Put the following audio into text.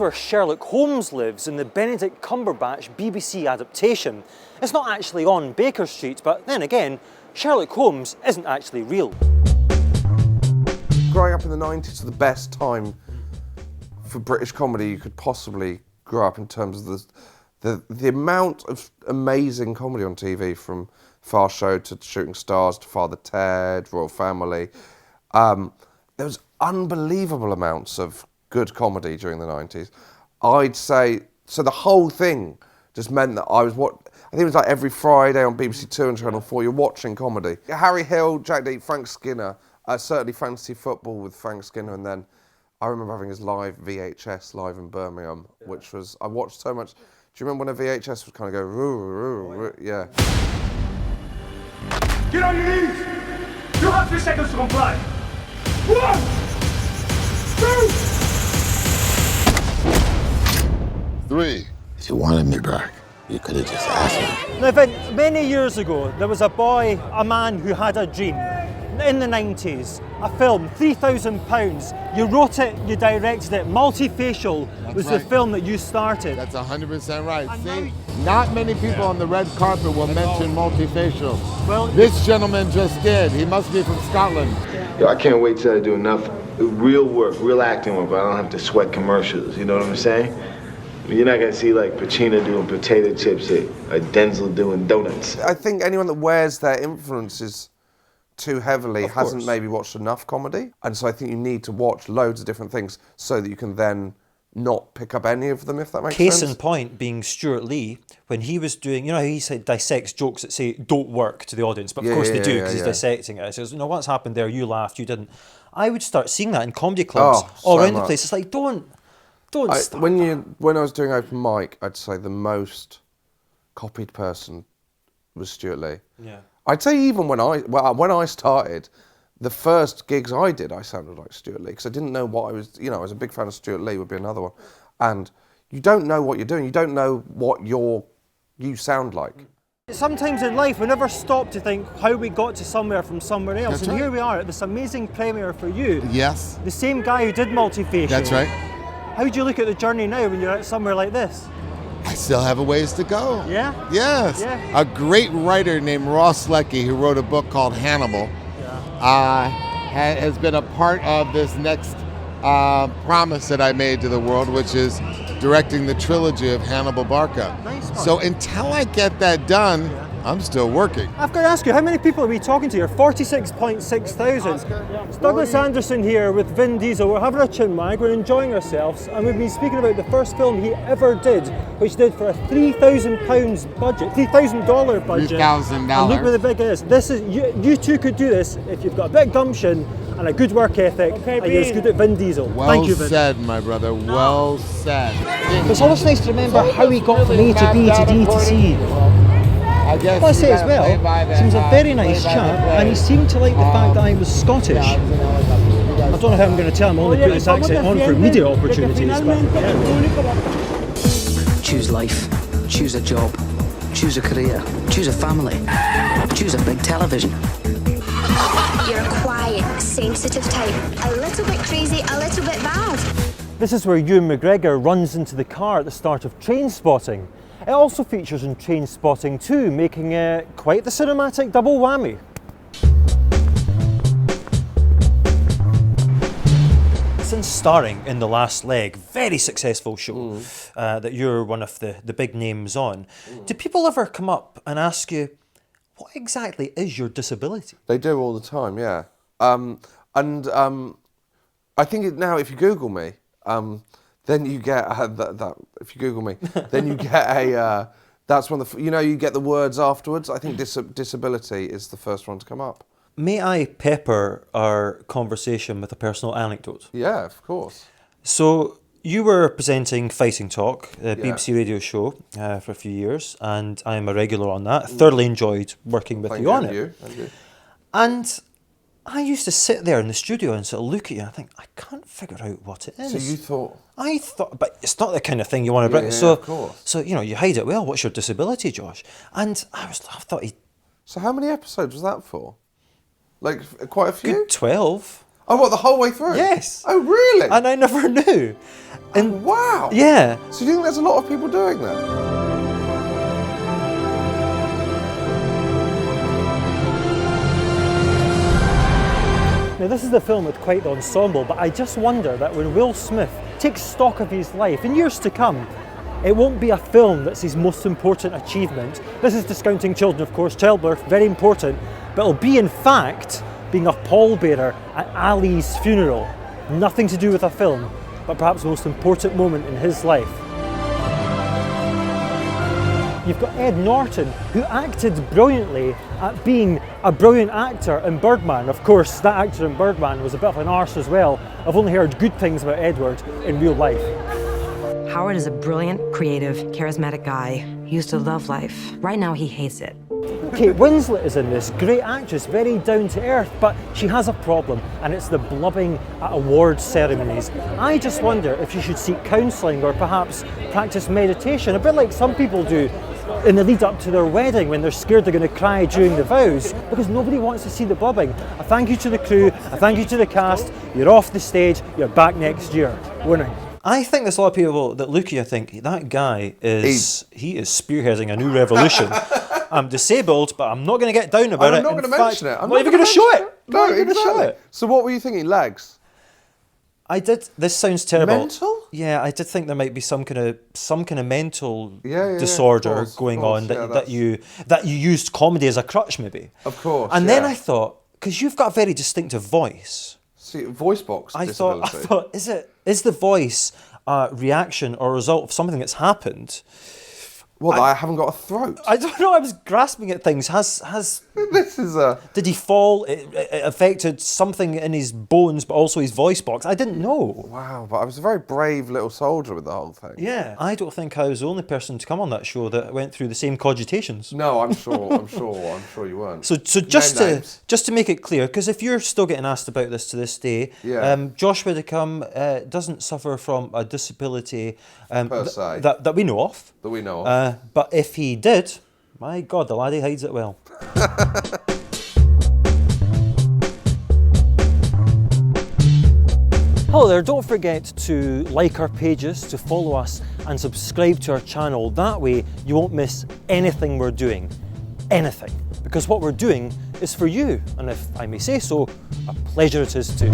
where Sherlock Holmes lives in the Benedict Cumberbatch BBC adaptation. It's not actually on Baker Street, but then again, Sherlock Holmes isn't actually real. Growing up in the 90s was the best time for British comedy you could possibly grow up in terms of the amount of amazing comedy on TV, from Fast Show to Shooting Stars to Father Ted, Royal Family. There was unbelievable amounts of good comedy during the 90s. I'd say, so the whole thing just meant that I think it was like every Friday on BBC Two and Channel 4, you're watching comedy. Harry Hill, Jack Dee, Frank Skinner, certainly Fantasy Football with Frank Skinner, and then I remember having his live VHS live in Birmingham, which was, I watched so much. Do you remember when a VHS would kind of go, roo, roo, roo, yeah. Get on your knees! You have 3 seconds to comply. 1, 2, 3. If you wanted me back, you could have just asked me. Now, Vin, many years ago, there was a man who had a dream. In the 90s, a film, £3,000. You wrote it, you directed it. Multifacial was the film that you started. That's 100% right. See, not many people on the red carpet will mention multifacial. Well, this gentleman just did. He must be from Scotland. Yo, I can't wait till I do enough real work, real acting work, but I don't have to sweat commercials. You know what I'm saying? You're not gonna see like Pacino doing potato chips or Denzel doing donuts. I think anyone that wears their influences too heavily hasn't maybe watched enough comedy, and so I think you need to watch loads of different things so that you can then not pick up any of them, if that makes sense. Case in point being Stuart Lee, when he was doing, you know, he said dissects jokes that say don't work to the audience, but of course they do because he's dissecting it. He says, you know, what's happened there? You laughed, you didn't. I would start seeing that in comedy clubs all around the place. It's like don't stop. When I was doing open mic, I'd say the most copied person was Stuart Lee. Yeah. I'd say even when I started, the first gigs I did, I sounded like Stuart Lee, because I didn't know what I was, you know, I was a big fan of Stuart Lee, would be another one. And you don't know what you're doing, you don't know what you sound like. Sometimes in life we never stop to think how we got to somewhere from somewhere else. That's and right. Here we are at this amazing premiere for you. Yes. The same guy who did Multifacial. That's right. How do you look at the journey now when you're at somewhere like this? I still have a ways to go. Yeah? Yes. Yeah. A great writer named Ross Leckie, who wrote a book called Hannibal, has been a part of this next promise that I made to the world, which is directing the trilogy of Hannibal Barca. Nice one. So until I get that done, I'm still working. I've got to ask you, how many people are we talking to here? 46.6 thousand. It's Douglas Anderson here with Vin Diesel. We're having a chin wag, we're enjoying ourselves, and we've been speaking about the first film he ever did, which did for a £3,000 budget, $3,000 budget. $3,000. And look where the big is. This is you two could do this if you've got a bit of gumption and a good work ethic, and you're as good at Vin Diesel. Well Thank you, Vin. said, my brother. Well said. It's always nice to remember how he got from A to B to D to C. I say as well, seems a very nice chap, and he seemed to like the fact that I was Scottish. I don't know how I'm going to tell him, I only put this accent on for media opportunities, but yeah. Choose life, choose a job, choose a career, choose a family, choose a big television. You're a quiet, sensitive type, a little bit crazy, a little bit bad. This is where Ewan McGregor runs into the car at the start of Trainspotting. It also features in Trainspotting 2, making it quite the cinematic double whammy. Since starring in The Last Leg, very successful show that you're one of the big names on, do people ever come up and ask you, what exactly is your disability? They do all the time, yeah. I think now if you Google me, then you get that. If you Google me, then you get a. That's one of the. You know, you get the words afterwards. I think disability is the first one to come up. May I pepper our conversation with a personal anecdote? Yeah, of course. So you were presenting Fighting Talk, a BBC radio show, for a few years, and I'm a regular on that. Thoroughly enjoyed working with you on it. Thank you. And I used to sit there in the studio and sort of look at you and think, I can't figure out what it is. So you thought? I thought, but it's not the kind of thing you want to bring. Yeah, so, of course. So, you know, you hide it well. What's your disability, Josh? And I thought So how many episodes was that for? Like quite a few? Good 12. Oh, what, the whole way through? Yes. Oh, really? And I never knew. And wow. yeah. So do you think there's a lot of people doing that? Now this is the film with quite the ensemble, but I just wonder that when Will Smith takes stock of his life in years to come, it won't be a film that's his most important achievement. This is Discounting Children, of course, childbirth, very important, but it'll be in fact being a pallbearer at Ali's funeral. Nothing to do with a film, but perhaps the most important moment in his life. You've got Ed Norton, who acted brilliantly at being a brilliant actor in Birdman. Of course, that actor in Birdman was a bit of an arse as well. I've only heard good things about Edward in real life. Howard is a brilliant, creative, charismatic guy. He used to love life. Right now, he hates it. Kate Winslet is in this, great actress, very down to earth, but she has a problem, and it's the blubbing at awards ceremonies. I just wonder if she should seek counselling or perhaps practice meditation, a bit like some people do in the lead up to their wedding when they're scared they're going to cry during the vows, because nobody wants to see the blubbing. A thank you to the crew, a thank you to the cast. You're off the stage, you're back next year. Winning. I think there's a lot of people that look at you and think, that guy is spearheading a new revolution. I'm disabled, but I'm not going to get down about it. I'm not going to mention it. I'm not even going to show it. No, not even exactly. going to show it. So what were you thinking, legs? I did. This sounds terrible. Mental? Yeah, I did think there might be some kind of mental Yeah, disorder of course, going on yeah, that you used comedy as a crutch, maybe. Of course. And then I thought, because you've got a very distinctive voice. See, voice box disability. I thought, is the voice a reaction or a result of something that's happened? Well, I haven't got a throat. I don't know. I was grasping at things. This is a... Did he fall? It affected something in his bones, but also his voice box. I didn't know. Wow, but I was a very brave little soldier with the whole thing. Yeah. I don't think I was the only person to come on that show that went through the same cogitations. No, I'm sure you weren't. So just to make it clear, because if you're still getting asked about this to this day, Josh Widdicombe doesn't suffer from a disability per se that we know of. That we know of. But if he did, my God, the laddie hides it well. Hello there, don't forget to like our pages, to follow us and subscribe to our channel. That way you won't miss anything we're doing. Anything. Because what we're doing is for you, and if I may say so, a pleasure it is too.